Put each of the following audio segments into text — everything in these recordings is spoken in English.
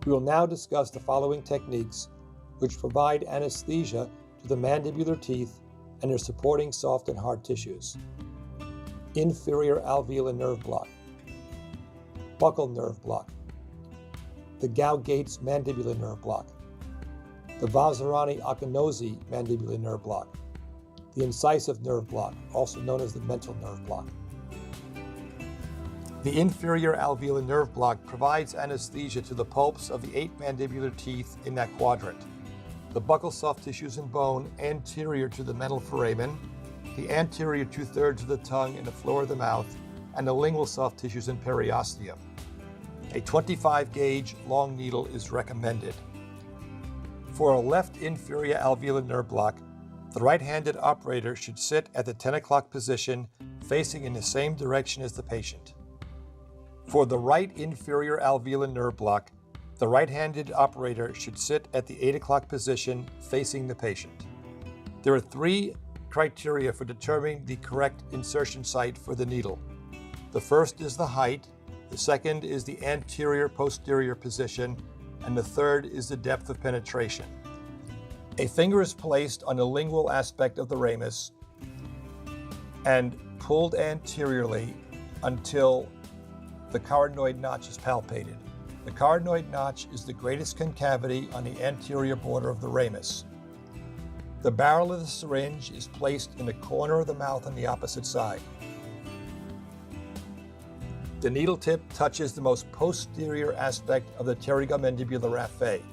We will now discuss the following techniques which provide anesthesia to the mandibular teeth and their supporting soft and hard tissues. Inferior alveolar nerve block, buccal nerve block, the Gauge-Gates mandibular nerve block, the Vazirani-Akinosi mandibular nerve block, the incisive nerve block, also known as the mental nerve block. The inferior alveolar nerve block provides anesthesia to the pulps of the 8 mandibular teeth in that quadrant, the buccal soft tissues and bone anterior to the mental foramen, the anterior 2/3 of the tongue and the floor of the mouth, and the lingual soft tissues and periosteum. A 25 gauge long needle is recommended. For a left inferior alveolar nerve block, the right-handed operator should sit at the 10 o'clock position facing in the same direction as the patient. For the right inferior alveolar nerve block, the right-handed operator should sit at the 8 o'clock position facing the patient. There are 3 criteria for determining the correct insertion site for the needle. The first is the height, the second is the anterior-posterior position, and the third is the depth of penetration. A finger is placed on the lingual aspect of the ramus and pulled anteriorly until the carotenoid notch is palpated. The carotenoid notch is the greatest concavity on the anterior border of the ramus. The barrel of the syringe is placed in the corner of the mouth on the opposite side. The needle tip touches the most posterior aspect of the pterygomandibular raphe.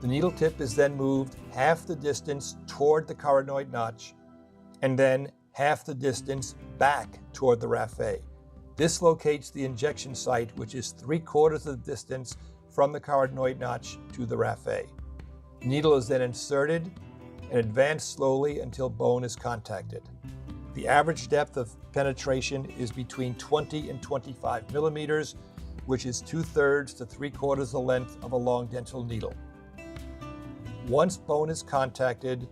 The needle tip is then moved half the distance toward the carotenoid notch and then half the distance back toward the raphe. This locates the injection site, which is 3/4 of the distance from the carotenoid notch to the raphe. The needle is then inserted and advanced slowly until bone is contacted. The average depth of penetration is between 20 and 25 millimeters, which is 2/3 to 3/4 the length of a long dental needle. Once bone is contacted,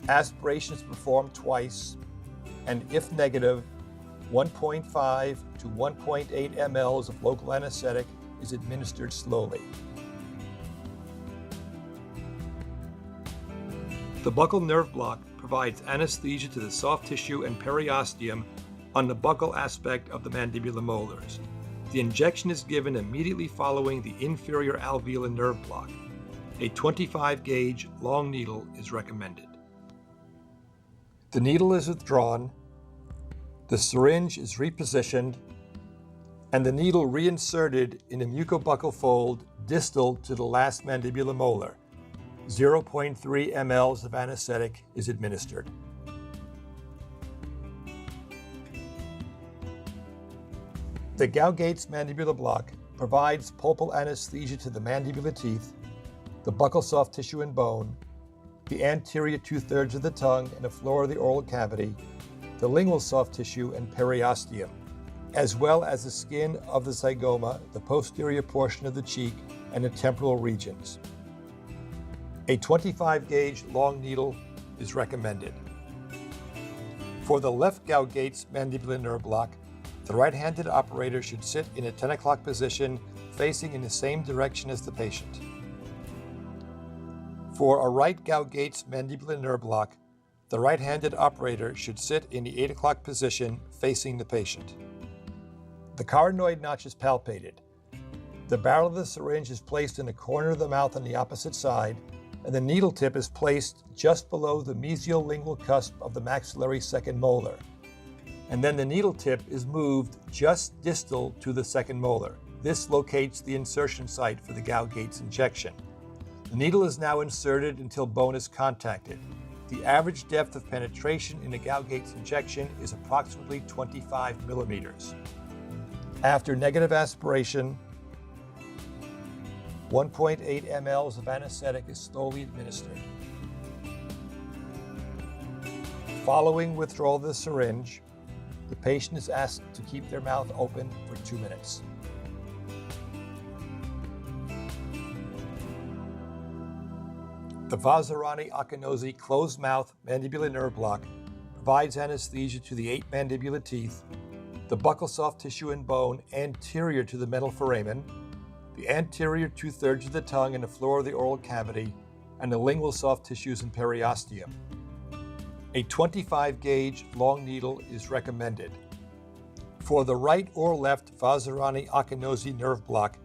aspiration is performed twice, and if negative, 1.5 to 1.8 mL of local anesthetic is administered slowly. The buccal nerve block provides anesthesia to the soft tissue and periosteum on the buccal aspect of the mandibular molars. The injection is given immediately following the inferior alveolar nerve block. A 25 gauge long needle is recommended. The needle is withdrawn, the syringe is repositioned, and the needle reinserted in the mucobuccal fold distal to the last mandibular molar. 0.3 mL of anesthetic is administered. The Gauge-Gates mandibular block provides pulpal anesthesia to the mandibular teeth, the buccal soft tissue and bone, the anterior 2/3 of the tongue and the floor of the oral cavity, the lingual soft tissue and periosteum, as well as the skin of the zygoma, the posterior portion of the cheek, and the temporal regions. A 25 gauge long needle is recommended. For the left Gauge-Gates mandibular nerve block, the right-handed operator should sit in a 10 o'clock position facing in the same direction as the patient. For a right Gauge-Gates mandibular nerve block, the right-handed operator should sit in the 8 o'clock position facing the patient. The carotenoid notch is palpated. The barrel of the syringe is placed in the corner of the mouth on the opposite side, and the needle tip is placed just below the mesiolingual cusp of the maxillary second molar. And then the needle tip is moved just distal to the second molar. This locates the insertion site for the Gauge-Gates injection. The needle is now inserted until bone is contacted. The average depth of penetration in the Gauge-Gates injection is approximately 25 millimeters. After negative aspiration, 1.8 mL of anesthetic is slowly administered. Following withdrawal of the syringe, the patient is asked to keep their mouth open for 2 minutes. The Vazirani-Akinosi closed-mouth mandibular nerve block provides anesthesia to the 8 mandibular teeth, the buccal soft tissue and bone anterior to the mental foramen, the anterior 2/3 of the tongue and the floor of the oral cavity, and the lingual soft tissues and periosteum. A 25 gauge long needle is recommended. For the right or left Vazirani-Akinosi nerve block,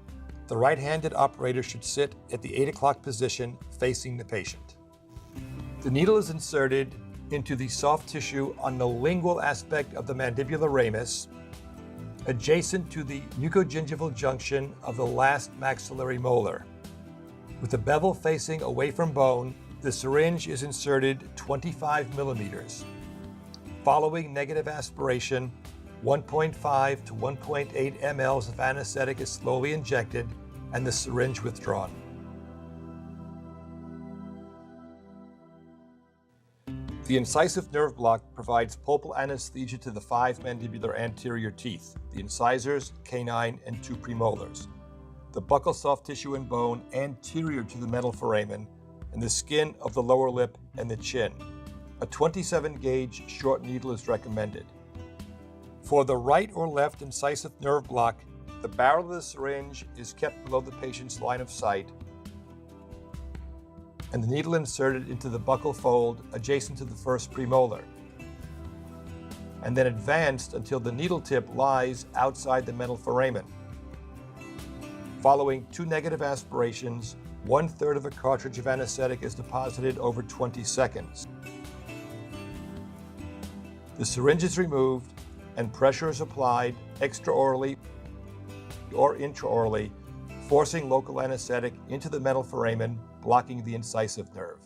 the right-handed operator should sit at the 8 o'clock position facing the patient. The needle is inserted into the soft tissue on the lingual aspect of the mandibular ramus, adjacent to the mucogingival junction of the last maxillary molar. With the bevel facing away from bone, the syringe is inserted 25 millimeters. Following negative aspiration, 1.5 to 1.8 mLs of anesthetic is slowly injected and the syringe withdrawn. The incisive nerve block provides pulpal anesthesia to the 5 mandibular anterior teeth, the incisors, canine, and 2 premolars, the buccal soft tissue and bone anterior to the mental foramen, and the skin of the lower lip and the chin. A 27 gauge short needle is recommended. For the right or left incisive nerve block, the barrel of the syringe is kept below the patient's line of sight and the needle inserted into the buccal fold adjacent to the first premolar, and then advanced until the needle tip lies outside the mental foramen. Following 2 negative aspirations, 1/3 of a cartridge of anesthetic is deposited over 20 seconds. The syringe is removed and pressure is applied extraorally or intraorally, forcing local anesthetic into the mental foramen, blocking the incisive nerve.